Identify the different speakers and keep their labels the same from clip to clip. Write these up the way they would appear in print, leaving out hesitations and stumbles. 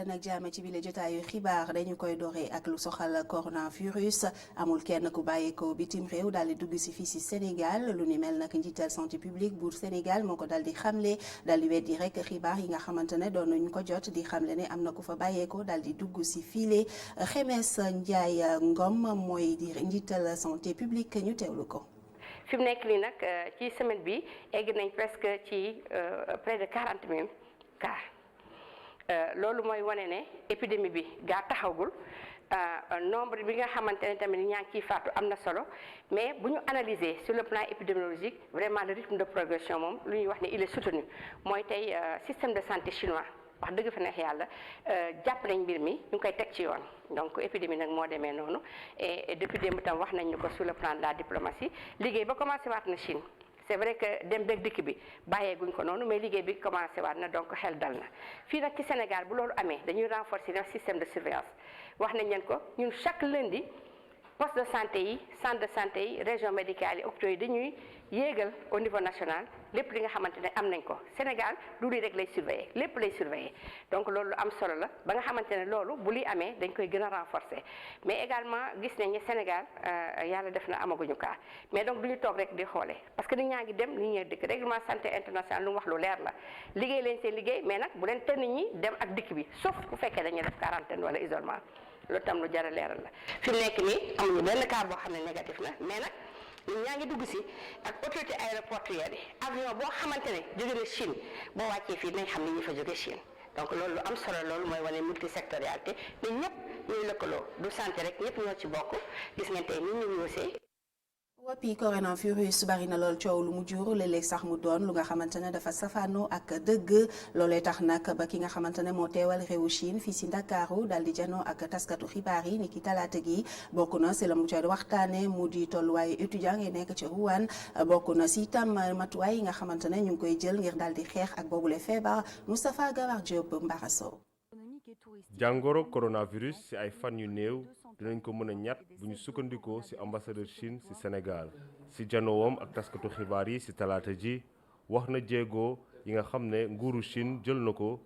Speaker 1: daleen ak jàmm ci bile jotaayu xibaar dañu koy dooree ak lu soxal coronavirus amul kenn ku bàyyeekoo bitim réew daal di dugg si fii si Sénégal lu ni mel nag njiital santé publique bu Sénégal moo ko daal di xamle daal di weddi rek xibaar yi nga xamante ne doon nañu ko jot di xamle ne am na ku fa bàyyeekoo daal di dugg si file Xemes Ndiaye Ngom mooy di njiital santé publique ñu teewlu ko.
Speaker 2: fi mu nekk nii nag ci semaine bi egg nañ presque ci près de 40 000 cas loolu mooy wane ne épidémie bi gaa taxawgul nombre bi nga xamante ne tamit ñaa ngi ciy faatu am na solo mais bu ñu analyser sur le plan épidémiologique vraiment le rythme de progression moom lu ñuy wax ne il est soutenu mooy tey système de santé chinois wax dëgg fa neex yàlla jàpp nañ mbir mi ñu ngi koy teg ci yoon donc épidémie nag moo demee noonu et depuis démb tam wax nañ ñu ko sur le plan de la diplomatie liggéey ba commencé waat na Chine c'est vrai que dem beeg dikk bi bàyyeeguñ ko noonu mais liggéey bi commencé waat na donc xel dal na fii nag ci Sénégal bu loolu amee dañuy renforcer notre système de surveillance wax nañ leen ko ñun chaque lundi poste de santé yi centre de santé yi région médicale yi hôpitaux yi dañuy yéegal au niveau national lépp li nga xamante ne am nañ ko Sénégal du lii rek lay surveiller lépp lay surveiller donc loolu am solo la ba nga xamante ne loolu bu li amee dañ koy gën a renforcer mais également gis nañ ne Sénégal yàlla def na amaguñu cas mais donc duñu toog rek di xoolee parce que nit ñaa ngi dem nit ñee dikk règlement santé international lu mu wax lu leer la liggéey leen seen liggéey mais nag bu leen tën nit ñi dem ak dikk bi sauf bu fekkee dañuy def quarantaine wala isolement loolu tam lu jar a leeral la fi mu nekk nii amuñu benn cas boo xam ne négatif na mais nag ñun ñaa ngi dugg si ak autorité aéroportuaire yi avion boo xamante ne jóge na Chine boo wàccee fii nañ xam ni ñi fa jóge Chine donc loolu lu am solo loolu mooy wane multisectorialité mais ñëpp ñuy lëkkaloo du santé rek ñëpp ñoo ci bokk gis ngeen tey ni ñu ñëwee.
Speaker 1: woppi coronavirus bari na lool coow lu mu jur léeg-léeg sax mu doon lu nga xamante ne dafa safaanoo ak dëgg loolee tax nag ba ki nga xamante ne moo teewal réewu Chine fii si Ndakaaru daal di janoo ak taskatu xibaar yi ni ki talaata gi bokk na si la mu ca waxtaane mu di tolluwaayu étudiant yi nekk ci Wuhan bokk na si itam matuwaay yi nga xamante ne ñu ngi koy jël ngir daal di xeex ak boobule feebar Moustapha Gawar Diop Mbarasso.
Speaker 3: jàngoro coronavirus ci ay fan yu néew dinañ ko mën a ñàtt bu ñu sukkandikoo ci ambassadeur Chine ci Sénégal ci janoowam ak taskatu xibaar yi ci talaata ji wax na jéego yi nga xam ne nguuru Chine jël na ko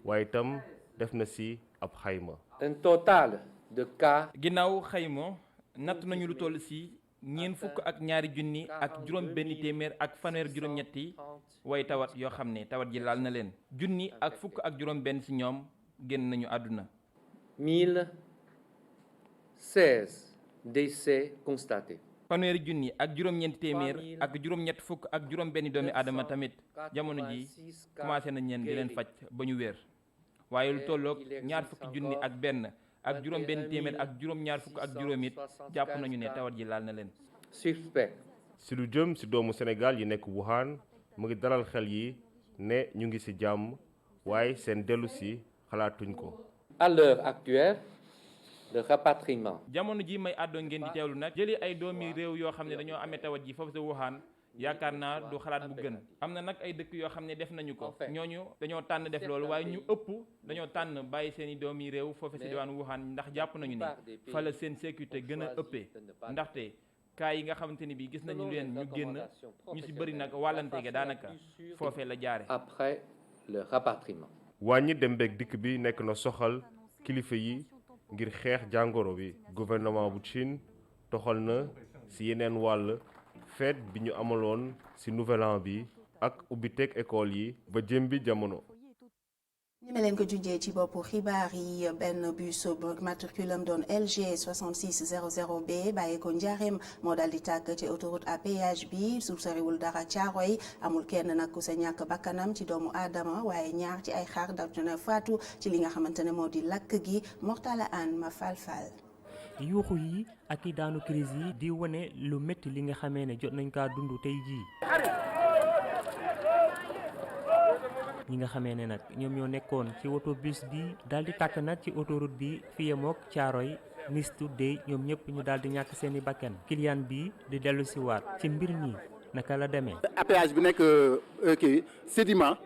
Speaker 3: waaye itam def na ci ab xayma.
Speaker 4: Un total de cas.
Speaker 5: ginnaaw xayma natt nañu lu toll ci ñeent fukk ak ñaari junni ak juróom benn téeméer ak fanweer juróom-ñetti way tawat yoo xam ne tawat ji laal na leen junni ak fukk ak juróom benn ci ñoom génn nañu àdduna.
Speaker 4: 1016 décès constatés.
Speaker 5: fanweeri junni ak juróom-ñeenti téeméer ak juróom-ñett fukk ak juróom benn doomi aadama tamit jamono ji commencé nañ leen di leen faj ba ñu wér waaye lu tolloog ñaar fukki junni ak benn ak juróom benn téeméer ak juróom-ñaar fukk ak juróom it jàpp nañu ne tawat ji laal na leen.
Speaker 4: Suspect.
Speaker 3: ci lu jëm ci doomu Sénégal yi nekk Wuhan mu ngi dalal xel yi ne ñu ngi ci jàmm waaye seen dellu si xalaatuñ ko.
Speaker 4: À l'heure actuelle, le rapatriement.
Speaker 5: jamono ji may àddoo ngeen di teewlu nag jëli ay doomi réew yoo xam ne dañoo amee tawat ji foofu sa Wuhan yaakaar naa du xalaat bu gën am na nag ay dëkk yoo xam ne def nañu ko ñooñu dañoo tànn def loolu waaye ñu ëpp dañoo tànn bàyyi seen i doomi réew foofu si diwaan Wuhan ndax jàpp nañu ne fa la seen sécurité gën a ëppee ndaxte cas yi nga xamante ni bi gis nañu leen ñu génn ñu si bëri nag wàllante ga daanaka foofee la jaare.
Speaker 4: Après le rapatriement.
Speaker 3: wàññi dem beeg dikk bi nekk na soxal kilifa yi ngir xeex jàngoro bi gouvernement bu Chine toxal na ci yeneen wàll feet bi ñu amaloon ci nouvel an bi ak ubbiteeg école yi ba jëm bi jamono.
Speaker 1: ni ma leen ko junjee ci boppu xibaar yi benn bus matriculum doon LG 6600B bàyyi ko Njaareem moo daal di tàkk ci autoroute à péage bi su soriwul dara Caaroy amul kenn nag ku sa ñàkk bakkanam ci doomu aadama waaye ñaar ci ay xar dal na faatu ci li nga xamante ne moo di lakk gi Mortala Anne ma falfal.
Speaker 6: yuuxu yi ak i daanu crise yi di wane lu métti li nga xamee ne jot nañ kaa dund tey jii. ñi nga xamee ne nag ñoom ñoo nekkoon ci autobus bi daal di tàkk nag ci autoroute bi fi yemook Caaroy nistu dey ñoom ñëpp ñu daal di ñàkk seeni bakkan client bi di dellu si waat ci mbir mi naka la demee.
Speaker 7: péage bi nekk kii Sédiment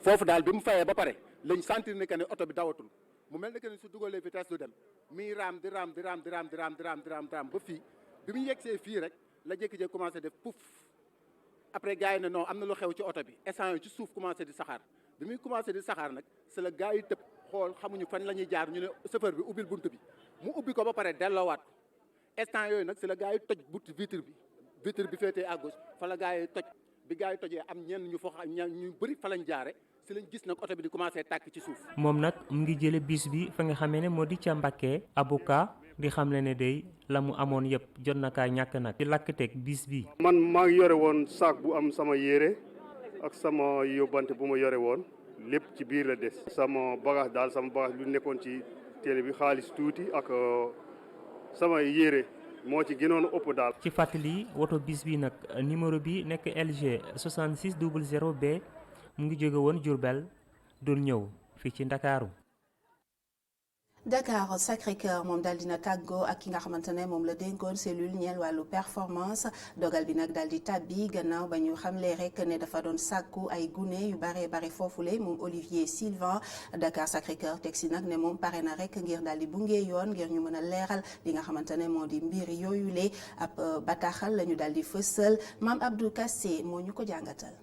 Speaker 7: foofu daal bi mu fayee ba pare lañ sentir ne que ne oto bi dawatul mu mel ne que ne su dugalee vitesse du dem muy raam di raam ba fii bi mu yegsee fii rek la jékki-jékki commencé def pouf après gars yi ne non am na lu xew ci oto bi essence yi ci suuf commencé di saxaar bi muy commencé di saxaar nag c'est la gars yi tëb xool xamuñu fan la ñuy jaar ñu ne chauffeur bi ubbil bunt bi mu ubbi ko ba pare delloowaat ko instant yooyu nag si la gars yi toj vitre bi féetee à gauche fa la gars yi toj bi gars yi tojee am ñenn ñu bëri fa lañ jaare si lañ gis nag oto bi di commencé tàkk ci suuf.
Speaker 6: moom nag mu ngi jële bis bi fa nga xamee ne moo di ca Mbacké avocat di xamle ne day la mu amoon yëpp jot na kaa ñàkk nag ci lakk-teg bis bi.
Speaker 8: man maa ngi yore woon saak bu am sama yére ak sama yóbbante bu ma yore woon lépp ci biir la des. sama bagage lu nekkoon ci télé bi xaalis tuuti ak sama yére moo ci gënoon ëpp daal.
Speaker 6: ci fàttali woto bis bi nag numéro bi nekk LG 6600B mu ngi jóge woon Diourbel doon ñëw fii ci Ndakaaru.
Speaker 1: Dakar Sacré-Cœur moom daal dina tàggoo ak ki nga xamante ne moom la dénkoon cellule ñeel wàllu performance dogal bi nag daal di tàbbi gannaaw ba ñu xamle rek ne dafa doon sàkku ay gune yu bare foofule moom Olivier Sylvain. Dakar Sacré-Cœur teg si nag ne moom pare na rek ngir daal di bunge yoon ngir ñu mën a leeral li nga xamante ne moo di mbir yooyule ab bataaxal la ñu daal di fësal Mame Abdou Kassé moo ñu ko jàngatal.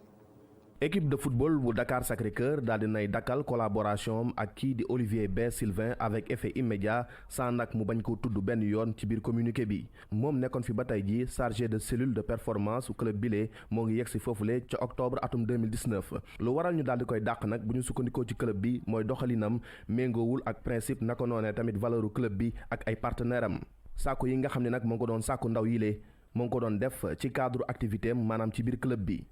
Speaker 9: équipe de football bu Dakar Sacré-Cœur daal di nay dakkal collaboration ak kii di Olivier B Sylvain avec effet immédiat sans nag mu bañ ko tudd benn yoon ci biir communiqué bi moom nekkoon fi ba tey ji chargé de cellule de performance u club bile moo ngi yegsi foofule ca octobre atum 2019 lu waral ñu daal di koy dàq nag bu ñu sukkandikoo ci club bi mooy doxalinam méngoowul ak principe naka noonee tamit valeuru club bi ak ay partenaire am sàkku yi nga xam ne nag moo ngi ko doon sàkku ndaw yile moo ngi ko doon def ci cadre activité am maanaam ci biir club bi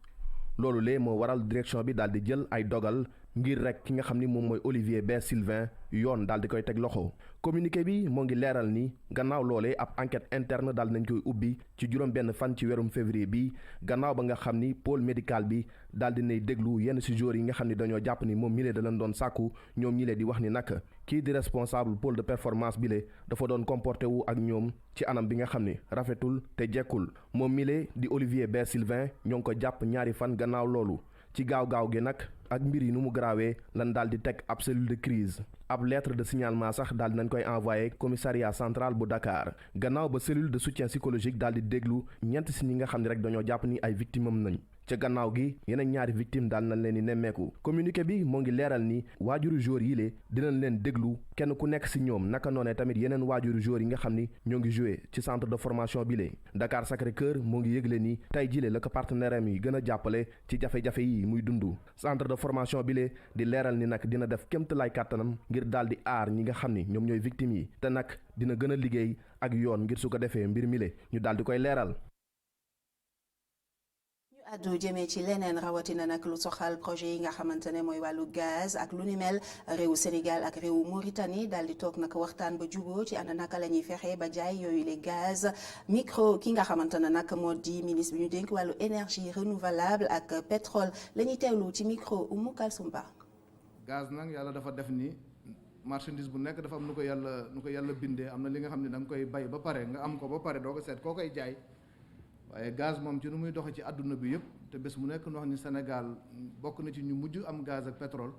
Speaker 9: loolu lee moo waral direction bi daal di jël ay dogal ngir rek ki nga xam ni moom mooy Olivier B Sylvain yoon daal di koy teg loxo communiqué bi moo ngi leeral ni gannaaw loolee ab enquête interne daal nañ koy ubbi ci juróom benn fan ci weerum février bi gannaaw ba nga xam ni pôle médical bi daal di nay déglu yenn si joueurs yi nga xam ni dañoo jàpp ni moom milee da leen doon sàkku ñoom ñi lee di wax ni nag kii di responsable pôle de performance bi le dafa doon comporté wu ak ñoom ci anam bi nga xam ni rafetul te jekkul moom milee di Olivier B Sylvain ñoo ngi ko jàpp ñaari fan gannaaw loolu ci gaaw gi nag ak mbir yi nu mu garaawee lan daal di teg ab cellule de crise ab lettre de signalement sax daal di nañ koy envoyé commissariat central bu Dakar gannaaw ba cellule de soutien psychologique daal di déglu ñeent si ñi nga xam ne rek dañoo jàpp ni ay victime am nañ ca gannaaw gi yeneen ñaari victime daal nañ leen di nemmeeku communiqué bi moo ngi leeral ni waajuru joueur yi le dinañ leen déglu kenn ku nekk si ñoom naka noonee tamit yeneen waajuru joueur yi nga xam ni ñoo ngi joué ci centre de formation bi le Dakar Sacré-Cœur moo ngi yëgle ni tey jile la ko partenaire am yi gën a jàppale ci jafe-jafe yi muy dund centre de formation bi le di leeral ni nag dina def kéemtalaay kàttanam ngir daal di aar ñi nga xam ni ñoom ñooy victimes yi te nag dina gën a liggéey ak yoon ngir su ko defee mbir mi le ñu daal di koy leeral.
Speaker 1: addu jëmee ci leneen rawatina nag lu soxal projet yi nga xamante ne mooy wàllu gaz ak lu ni mel réewu Sénégal ak réewu Mauritanie daal di toog nag waxtaan ba juboo ci ànd naka la ñuy fexe ba jaay yooyu les gaz micro ki nga xamante ne nag moo di ministre bi ñu dénk wàllu énergie renouvelable ak pétrole la ñuy teewlu ci micro Oumou Kalsoum Ba.
Speaker 10: gaz nag yàlla dafa def ni marchandise bu nekk dafa am nu ko yàlla bindee am na li nga xam ne da nga koy bay ba pare nga am ko ba pare doo ko seet koo koy jaay. waaye gaz moom ci nu muy doxee ci àdduna bi yëpp te bés mu nekk nu wax ni Sénégal bokk na ci ñu mujj am gaz ak pétrole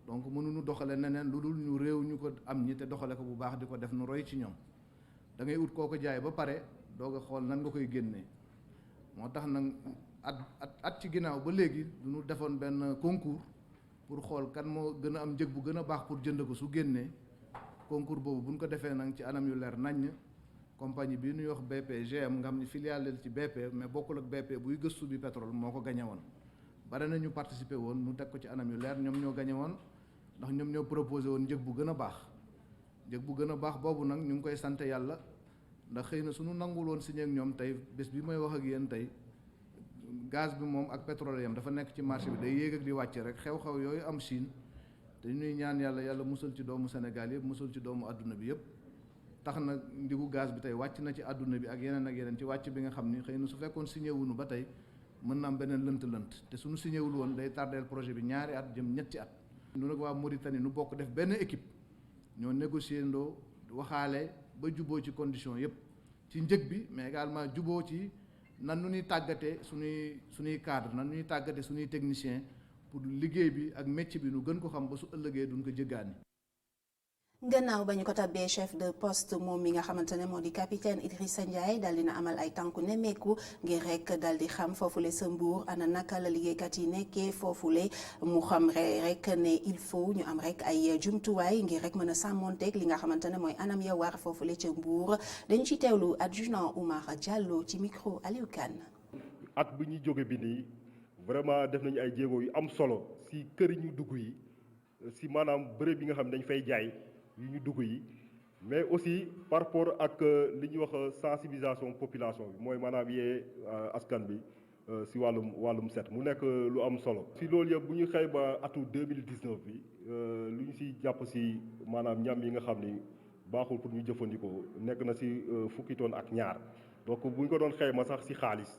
Speaker 10: donc mënuñu doxale neneen lu dul ñu réew ñu ko am ñi te doxale ko bu baax di ko def nu roy ci ñoom da ngay ut koo ko jaay ba pare doog a xool nan nga koy génnee moo tax nag at ci ginnaaw ba léegi du ñu defoon benn concours pour xool kan moo gën a am njëg bu gën a baax pour jënd ko su génnee concours boobu bu ñu ko defee nag ci anam yu leer naññ. compagnie bi ñuy wax BP GM nga xam ne filiale ci BP mais bokkul ak BP buy gëstu bi pétrole moo ko gañe woon bare na ñu participer woon ñu teg ko ci anam yu leer ñoom ñoo gañe woon ndax ñoom ñoo proposé woon njëg bu gën a baax boobu nag ñu ngi koy sant yàlla ndax xëy na suñu nangul woon signé ak ñoom tey bés bi may wax ak yéen tey gaz bi moom ak pétrole yam dafa nekk ci marché bi day yéeg ak di wàcc rek xew-xew yooyu am Chine te ñuy ñaan yàlla musal ci doomu Sénégal yëpp musal ci doomu adduna bi yëpp tax na ndigu gaz bi tey wàcc na ci àdduna bi ak yeneen ci wàcc bi nga xam ni xëy na su fekkoon signé wuñu ba tey mën na am beneen lënt te suñu signé wul woon day tardeel projet bi ñaari at jëm ñetti at. ñu nag waa Mauritanie nu bokk def benn équipe ñoo négocier ndoo waxaale ba juboo ci condition yëpp ci njëg bi mais également juboo ci nan nu ñuy tàggatee suñuy cadre nan nu ñuy tàggatee suñuy technicien pour liggéey bi ak métier bi nu gën ko xam ba su ëllëgee duñ ko jéggaani.
Speaker 1: gannaaw ba ñu ko tabbee chef de poste moom mi nga xamante ne moo di capitaine Idrissa Ndiaye daal dina amal ay tànku nemmeeku ngir rek daal di xam foofule sa Mbour ana naka la liggéeykat yi nekkee foofule mu xam rek ne il faut ñu am rek ay jumtuwaay ngir rek mën a sàmmonteeg li nga xamante ne mooy anam ya war foofule ca Mbour dañu ci teewlu adjudant Oumar Diallo ci micro Aliou Kane.
Speaker 11: at bu ñuy jóge bi nii vraiment def nañu ay jéego yu am solo si kër yi ñu dugg yi si maanaam bërëb yi nga xam ne dañ fay jaay yu ñu dugg yi mais aussi par rapport ak li ñuy wax sensibilisation population bi mooy maanaam yee askan bi si wàllum set mu nekk lu am solo. si loolu yëpp bu ñu xëy ba atu 2019 bi lu ñu si jàpp si maanaam ñam yi nga xam ni baaxul pour ñu jëfandikoo nekk na si fukki tonnes ak ñaar donc bu ñu ko doon xayma sax si xaalis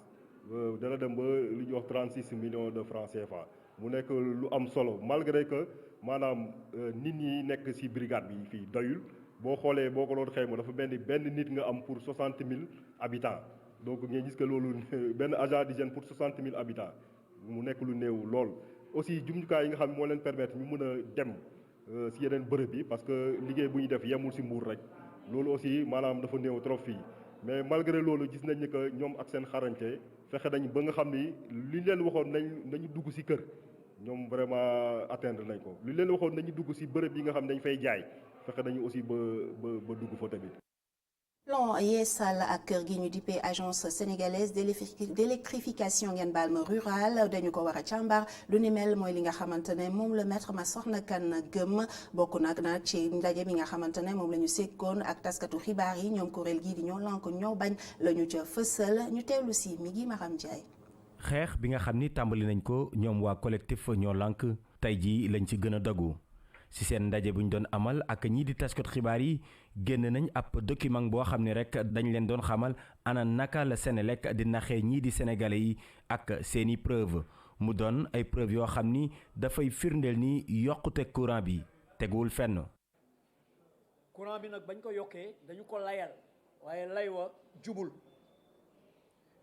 Speaker 11: dana dem ba li ñuy wax 36 millions de francs CFA mu nekk lu am solo malgré que maanaam nit ñi nekk ci brigade bi fii doyul boo xoolee boo ko doon xayma dafa benn nit nga am pour 60 000 habitants donc ngeen gis que loolu benn agent d'hygiène pour 60 000 habitants mu nekk lu néew lool. aussi jumtukaay yi nga xam moo leen permettre ñu mën a dem ci yeneen bërëb yi parce que liggéey bu ñu def yemul ci Mbour rek loolu aussi maanaam dafa néew trop fii mais malgré loolu gis nañ ni que ñoom ak seen xarañte fexe nañ ba nga xam ni li leen waxoon nañu dugg ci kër. ñoom vraiment atteindre nañ ko li leen waxoon nañu dugg ci bërëb yi nga xam ne dañ fay jaay fexe nañu aussi ba dugg fa tamit.
Speaker 1: plan yeesal ak kër gi ñu dippee agence sénégalaise d'électrification ngeen baal ma rural dañu ko war a càmbar lu ni mel mooy li nga xamante ne moom la maître Massokhna Kane gëm bokk nag ci ndaje mi nga xamante ne moom la ñu sekkoon ak taskatu xibaar yi ñoom kuréel gii di ñoo lank ñoo bañ la ñu ca fësal ñu teewlu si mi ngi Maram Ndiaye.
Speaker 12: xeex bi nga xam ni tàmbali nañ ko ñoom waa collectif ñoo lànk tey jii lañ ci gën a dogu ci seen ndaje bu ñu doon amal ak ñii di taskat xibaar yi génn nañ ab document boo xam ne rek dañ leen doon xamal ana naka la Senelec di naxee ñii di sénégalais yi ak seeni preuve mu doon ay preuve yoo xam ni dafay firndeel ni yokkute courant bi teguwul fenn.
Speaker 13: courant bi nag bañ ko yokkee dañu ko layal waaye lay wa jubul.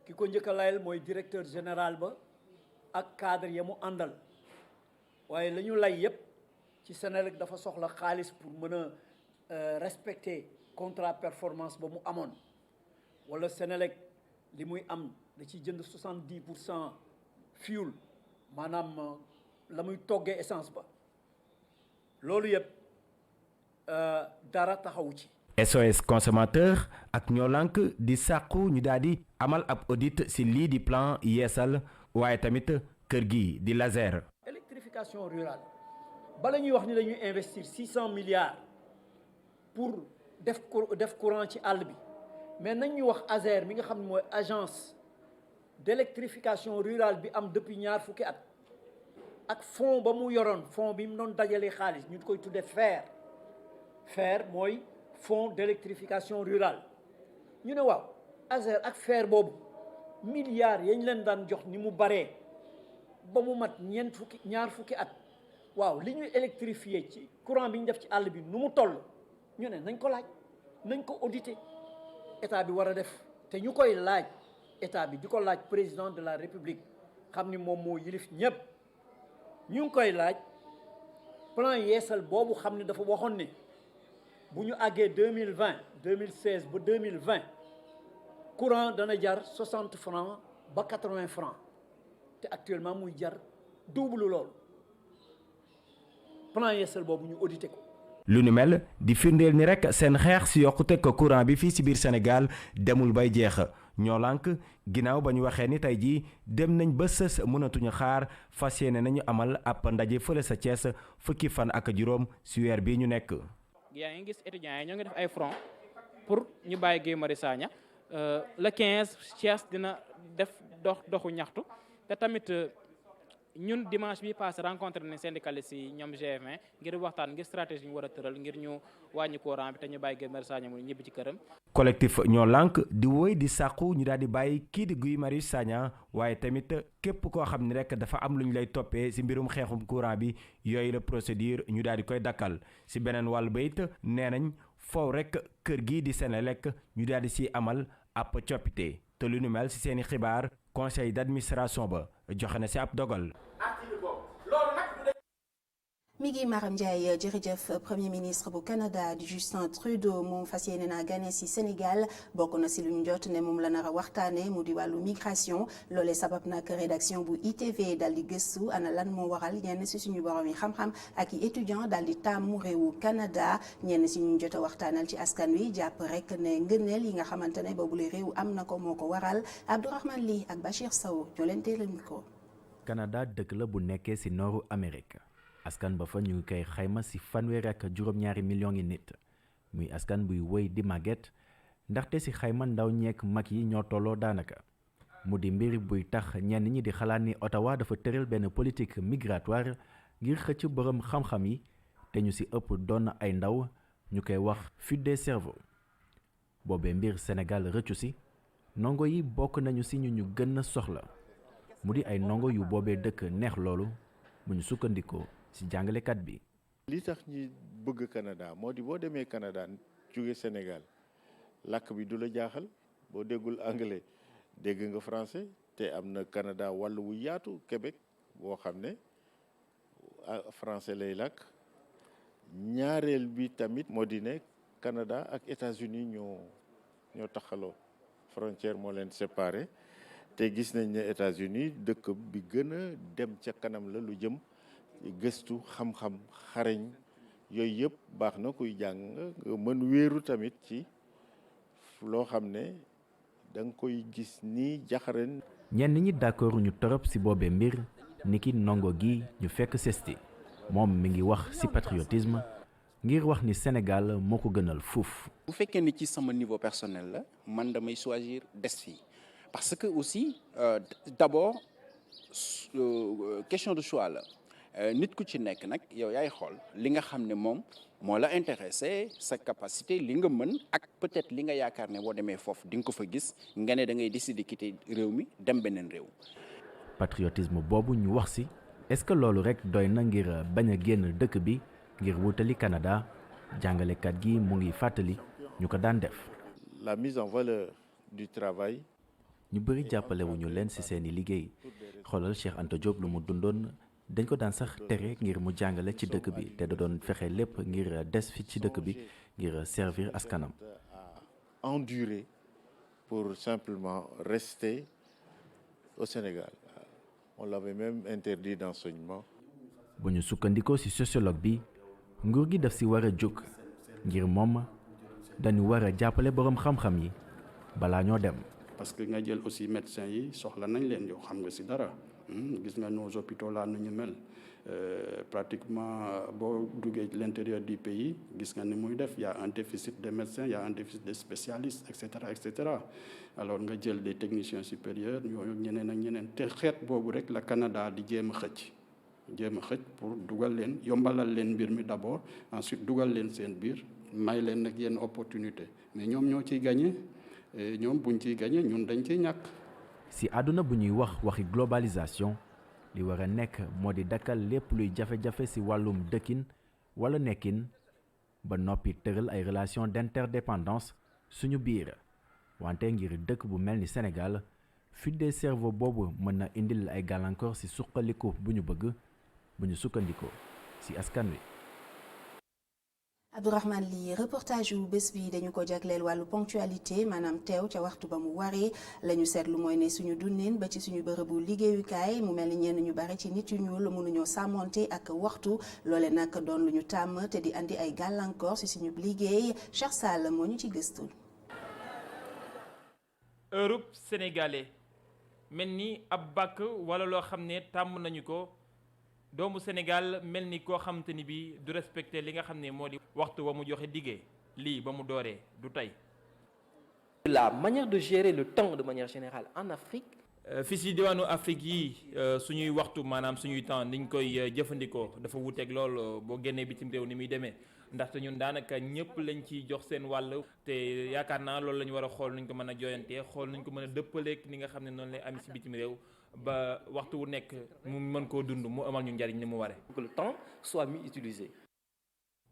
Speaker 13: ki ko njëkk a layal mooy directeur général ba ak cadre ya mu àndal waaye la ñu lay yépp ci Senelec dafa soxla xaalis pour mën a respecter contrat performance ba mu amoon wala Senelec li muy am da ciy jënd 70% fuel maanaam la muy toggee essence ba loolu yépp dara taxawu ci.
Speaker 12: SOS consommateur ak ñoo lànk di sàqu ñu daal di amal ab audit ci lii di plan yeesal waaye tamit kër gi di laser.
Speaker 13: électrification rurale bala ñuy wax ni dañuy investir 600 milliards pour def courant ci àll bi mais nañ ñu wax ASER mi nga xam ne mooy agence d'électrification rurale bi am depuis ñaar fukki at ak fonds ba mu yoroon fonds bi mu doon dajalee xaalis ñu koy tuddee FAIRE mooy fonds d'électrification rurale ñu ne waaw ASER ak FAIRE boobu milliards yañ leen daan jox ni mu baree ba mu mat ñaar fukki at waaw li ñuy électrifier ci courant bi ñu def ci àll bi nu mu toll ñu ne nañ ko laaj nañ ko auditer état bi war a def te ñu koy laaj état bi di ko laaj président de la république xam ni moom moo yilif ñépp ñu ngi koy laaj plan yeesal boobu xam ni dafa waxoon ne bu ñu àggee 2016 ba 2020 courant dana jar 60 francs ba 80 francs te actuellement muy jar double loolu plan yeesal boobu ñu audité ko.
Speaker 12: lu nu mel di firndeel ni rek seen xeex ci yokkute ko courant bi fii ci biir Sénégal demul bay jeex ñoo lànk ginnaaw ba ñu waxee ni tey jii dem nañ ba sës mënatuñu xaar fas yéene nañu amal ab ndaje fële sa Thiès fukki fan ak juróom ci weer bii ñu nekk.
Speaker 14: yaa ngi gis étudiants yi ñoo ngi def ay front pour ñu bàyyi Guy Marius Sagna le 15 Thiès dina def doxu ñaxtu te tamit ñun dimanche bi passé rencontré nañ syndicalistes yi ñoom G20 ngir waxtaan ngir stratégie ñu war a tëral ngir ñu wàññi courant bi te ñu bàyyi Guy Marius Sagna mu ñibbi ci këram.
Speaker 12: collectif ñoo lànk di woy di sàqu ñu daal di bàyyi kii di Guy Marius Sagna waaye tamit képp koo xam ne rek dafa am lu ñu lay toppee ci mbirum xeexum courant bi yooyu la procédure ñu daal di koy dakkal ci beneen wàll ba it nee nañ foofu rek kër gii di Senelec ñu daal di ci amal ab coppite te lu nu mel ci seeni xibaar conseil d'administration ba joxe na ci ab dogal.
Speaker 1: mi ngi Maram Ndiaye jërëjëf premier ministre bu Canada di Justin Trudeau moom fas yéene naa gane si Sénégal bokk na si lu ñu jot ne moom la nar a waxtaane mu di wàllu migration loolee sabab nag rédaction bu ITV dal di gëstu ana lan moo waral ñenn si suñu borom yi xam-xam ak i étudiant dal di tàmmu réewu Canada ñenn si ñu jot a waxtaanal ci askan wi jàpp rek ne ngëneel yi nga xamante ne boobule réew am na ko moo ko waral Abdourahmane Ly ak Bachir Sow ñoo leen téeral micro.
Speaker 15: Canada dëkk la bu nekkee si nooru Amérique. askan ba fa ñu ngi koy xayma ci fanweer ak juróom-ñaari millions yi nit muy askan buy wëy di màgget ndaxte ci xayma ndaw ñeek mag yi ñoo tolloo daanaka mu di mbir buy tax ñenn ñi di xalaat ni Ottawa dafa tëral benn politique migratoire ngir xëcc borom xam-xam yi te ñu ci ëpp doon ay ndaw ñu koy wax fuite des cerveaux boobee mbir Sénégal rëccu ci ndongo yi bokk nañu ci ñu gën a soxla mu di ay ndongo yu boobee dëkk neex loolu bu ñu sukkandikoo ci jàngalekat bi.
Speaker 16: li tax ñi bëgg Canada moo di boo demee Canada jóge Sénégal làkk bi du la jaaxal boo déggul anglais dégg nga français te am na Canada wàll wu yaatu Québec boo xam ne français lay làkk ñaareel bi tamit moo di ne Canada ak États-Unis ñoo taxaloo frontière moo leen séparé te gis nañ ne États-Unis dëkk bi gën a dem ca kanam la lu jëm gëstu xam-xam xarañ yooyu yëpp baax na kuy jàng nga mën wéeru tamit ci loo xam ne da nga koy gis ni jaxaren
Speaker 15: ñenn ñi d'accord ñu torop ci boobee mbir niki ndongo gi ñu fekk sesti moom mi ngi wax ci patriotisme ngir wax ni Sénégal moo ko gënal fuuf.
Speaker 17: bu fekkee ni ci sama niveau personnel la man damay choisir des fii parce que aussi d'abord question de choix la nit ku ci nekk nag yow yaay xool li nga xam ne moom moo la intéressé sa capacité li nga mën ak peut-être li nga yaakaar ne boo demee foofu di nga ko fa gis nga ne da ngay décider quitter réew mi dem beneen réew.
Speaker 15: patriotisme boobu ñu wax ci est-ce que loolu rek doy na ngir bañ a génn dëkk bi ngir wutali Canada jàngalekat gi mu ngi fàttali ñu ko daan def.
Speaker 16: la mise en valeur du travail.
Speaker 15: ñu bëri jàppale wuñu leen ci seeni liggéey xoolal Cheikh Anta Diop lu mu dundoon dañ ko daan sax tere ngir mu jàngale ci dëkk bi te da doon fexe lépp ngir des fi ci dëkk bi ngir servir askanam.
Speaker 16: endurer pour simplement rester au Sénégal. On l'avait même interdit d'enseignement.
Speaker 15: bu ñu sukkandikoo ci sociologue bi nguur gi daf ci war a jóg ngir moom dañu war a jàppale boroom xam-xam yi balaa ñoo dem.
Speaker 18: parce que nga jël aussi médecins yi soxla nañ leen yow xam nga ci dara gis nga nos hôpitaux là nu ñu mel pratiquement boo duggee l'intérieur du pays gis nga ni muy def y a un déficit de médecins y a un déficit de spécialistes et cetera et cetera alors nga jël des techniciens supérieurs ñooñu ñeneen ak ñeneen te xeet boobu rek la Canada di jéem a xëcc pour dugal leen yombalal leen mbir mi d'abord ensuite dugal leen seen biir may leen nag yenn opportunité mais ñoom ñoo ciy gagné ñoom buñ ciy gagné ñun dañ ciy ñàkk.
Speaker 15: ci àdduna bu ñuy waxi globalisation li war a nekk moo di dakkal lépp luy jafe-jafe ci wàllum dëkkin wala nekkin ba noppi tëral ay relations d'interdépendance suñu biir wante ngir dëkk bu mel ni Sénégal fuite des cerveaux boobu mën na indil ay gàllankoor ci suqaliku bu ñu bëgg bu ñu sukkandikoo ci askan wi.
Speaker 1: Abdourahmane Ly reportage yu bés bi dañu ko jagleel wàllu ponctualité maanaam teew ca waxtu ba mu waree la ñu seetlu mooy ne suñu dundin ba ci suñu bërëbu liggéeyukaay mu mel ni ñenn ñu bari ci nit yu ñuul mënuñoo sàmmonte ak waxtu loole nag doon lu ñu tàmm te di andi ay gàllankoor ci suñu liggéey Cheikh Sall moo ñu ci gëstu.
Speaker 5: Europe sénégalais mel ni ab bàkk wala loo xam ne tàmm nañu ko. doomu Sénégal mel ni koo xamante ni bi du respecter li nga xam ne moo di waxtu wa mu joxe diggee lii ba mu dooree du tey.
Speaker 19: La manière de gérer le temps de manière générale en Afrique.
Speaker 5: fii si diwaanu Afrique yi suñuy waxtu maanaam suñuy temps niñ koy jëfandikoo dafa wuteeg lool boo génnee bitim réew ni muy demee ndaxte ñun daanaka ñëpp lañ ciy jox seen wàll te yaakaar naa loolu la ñu war a xool nuñ ko mën a jooyantee xool nuñ ko mën a dëppaleeg ni nga xam ne noonu lay am si bitim réew. ba waxtu wu nekk mu mën koo dund mu amal ñu njariñ ni mu waree.
Speaker 19: que le temps soit mieux utilisé.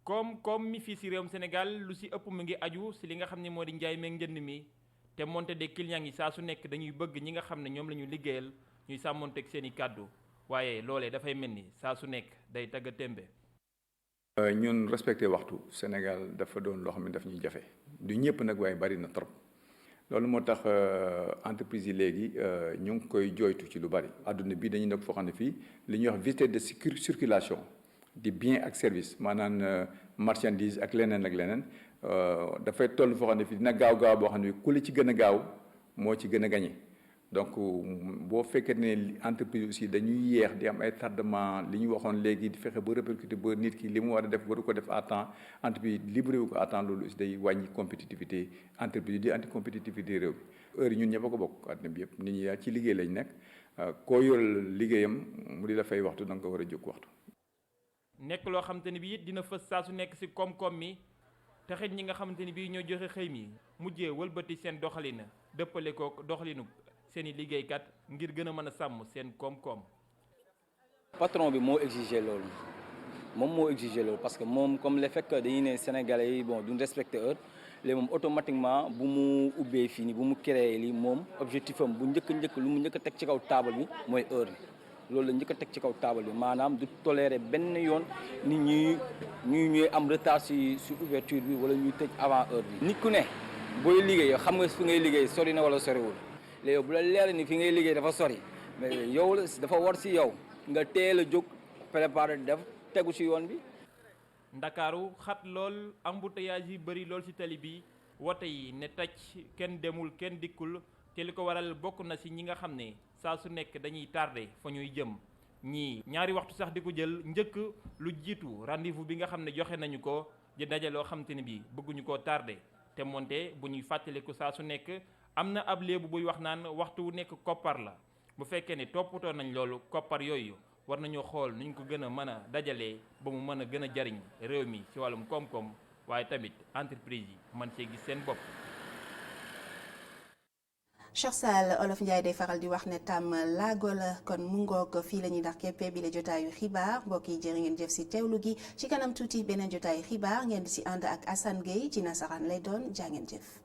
Speaker 5: comme mi fii si réewum Sénégal lu si ëpp mu ngi aju si li nga xam ne moo di njaay meeg njënd mi te monte de clients yi saa su nekk dañuy bëgg ñi nga xam ne ñoom la ñu liggéeyal ñuy sàmmonteeg seen i kàddu waaye loolee dafay mel ni saa su nekk day tagga témbe
Speaker 20: ñun respecté waxtu Sénégal dafa doon loo xam ne daf ñuy jafe du ñëpp nag waaye bari na trop loolu moo tax entreprise yi léegi ñu ngi koy jooytu ci lu bari àdduna bi dañuy nekk foo xam ne fii li ñuy wax vitesse de circulation di bien ak service maanaam marchandise ak leneen dafay toll foo xam ne fii dina gaaw boo xam ne ku li ci gën a gaaw moo ci gën a gañe donc boo fekkee ne entreprise aussi dañuy yeex di am ay tardement li ñu waxoon léegi di fexe ba répercuter ba nit ki li mu war a def waru ko def à temps entreprise livré wu ko à temps loolu aussi day wàññi compétitivité entreprise di anti compétitivité réew bi heure yi ñun ñëpp a ko bokk àdduna bi yëpp nit ñi ci liggéey lañ nekk koo yoral liggéeyam mu di la fay waxtu da nga ko war a jóg waxtu.
Speaker 5: nekk loo xamante ni bii dina fës saa su nekk si koom-koom mi te xëy ñi nga xamante ni bii ñoo joxe xëy mi mujjee wëlbati seen doxalin dëppale ko doxalinu seen i liggéeykat ngir gën a mën a sàmm seen koom-koom.
Speaker 21: patron bi moo exigé loolu parce que moom comme le fait que dañuy ne Sénégalais yi duñ respecté heure léegi moom automatiquement bu mu ubbee fii nii bu mu créé lii moom objectif am bu njëkk lu mu njëkk a teg ci kaw taabal bi mooy heure bi loolu la njëkk a teg ci kaw taabal bi maanaam du toléré benn yoon nit ñuy am retard si ouverture bi wala ñuy tëj avant heure bi. nit ku ne booy liggéey yow xam nga fi ngay liggéey sori na wala soriwul. léegi bu la leer ni fi ngay liggéey dafa sori mais yow la dafa war si yow nga teel a jóg préparer def tegu si yoon bi.
Speaker 5: Ndakaaru xat lool embouteillage yi bëri lool ci tali bi wote yi ne tàcc kenn demul kenn dikkul te li ko waral bokk na ci ñi nga xam ne saa su nekk dañuy tardé fa ñuy jëm ñii ñaari waxtu sax di ko jël njëkk lu jiitu rendez-vous bi nga xam ne joxe nañu ko di daje loo xam te ne bi bëgguñu koo tardé te moonte bu ñuy fàttaliku saa su nekk. am na ab léebu buy wax naan waxtu wu nekk koppar la bu fekkee ne toppatoo nañ loolu koppar yooyu war nañoo xool nuñ ko gën a mën a dajalee ba mu mën a gën a jariñ réew mi ci wàllum koom-koom waaye tamit entreprise yi mën cee gis seen bopp.
Speaker 1: Cheikh Sall Olof Ndiaye day faral di wax ne tam laago la kon mu ngoog fii la ñuy ndax képpee bi la jotaayu xibaar mbokk yi jërë ngeen jëf si teewlu gi ci kanam tuuti beneen jotaayu xibaar ngeen di si ànd ak Assane Gueye ci nasaraan lay doon jaa ngeen jëf.